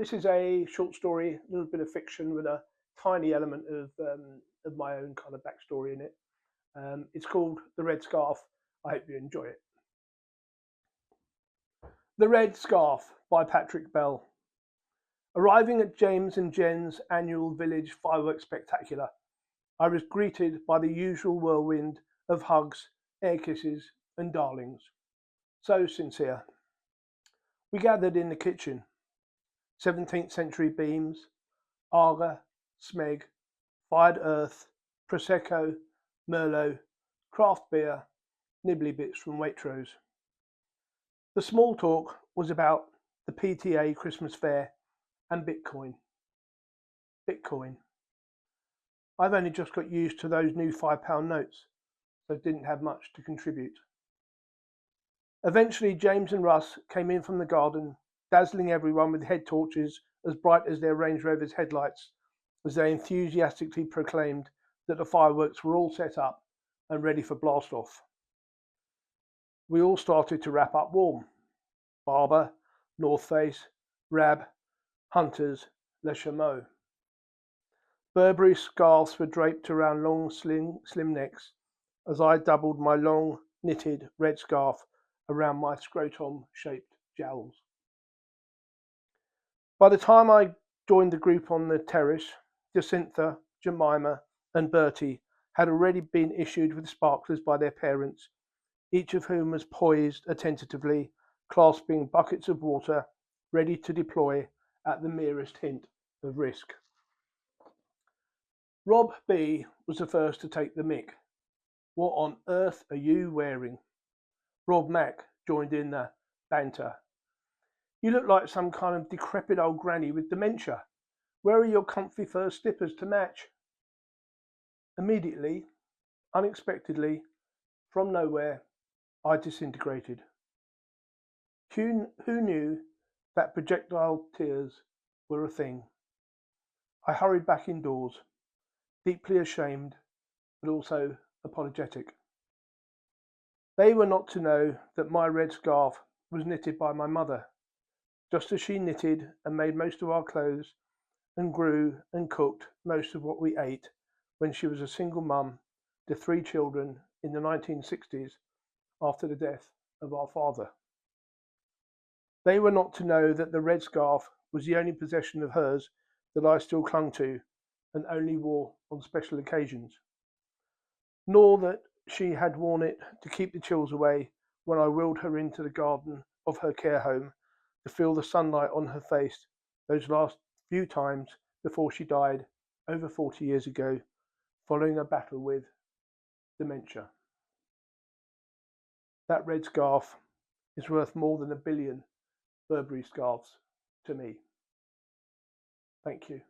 This is a short story, a little bit of fiction with a tiny element of my own kind of backstory in it. It's called The Red Scarf. I hope you enjoy it. The Red Scarf by Patrick Bell. Arriving at James and Jen's annual village fireworks spectacular, I was greeted by the usual whirlwind of hugs, air kisses, and darlings. So sincere. We gathered in the kitchen. 17th century beams, Aga, Smeg, fired earth, Prosecco, Merlot, craft beer, nibbly bits from Waitrose. The small talk was about the PTA Christmas fair and Bitcoin. Bitcoin. I've only just got used to those new £5 notes, so didn't have much to contribute. Eventually James and Russ came in from the garden, dazzling everyone with head torches as bright as their Range Rover's headlights, as they enthusiastically proclaimed that the fireworks were all set up and ready for blast off. We all started to wrap up warm. Barber, North Face, Rab, Hunters, Le Chameau. Burberry scarves were draped around long slim necks as I doubled my long knitted red scarf around my scrotum-shaped jowls. By the time I joined the group on the terrace, Jacintha, Jemima and Bertie had already been issued with sparklers by their parents, each of whom was poised attentively, clasping buckets of water, ready to deploy at the merest hint of risk. Rob B was the first to take the mick. What on earth are you wearing? Rob Mac joined in the banter. You look like some kind of decrepit old granny with dementia. Where are your comfy fur slippers to match? Immediately, unexpectedly, from nowhere, I disintegrated. Who knew that projectile tears were a thing? I hurried back indoors, deeply ashamed, but also apologetic. They were not to know that my red scarf was knitted by my mother, just as she knitted and made most of our clothes and grew and cooked most of what we ate when she was a single mum to 3 children in the 1960s after the death of our father. They were not to know that the red scarf was the only possession of hers that I still clung to and only wore on special occasions, nor that she had worn it to keep the chills away when I wheeled her into the garden of her care home to feel the sunlight on her face those last few times before she died over 40 years ago, following a battle with dementia. That red scarf is worth more than 1 billion Burberry scarves to me. Thank you.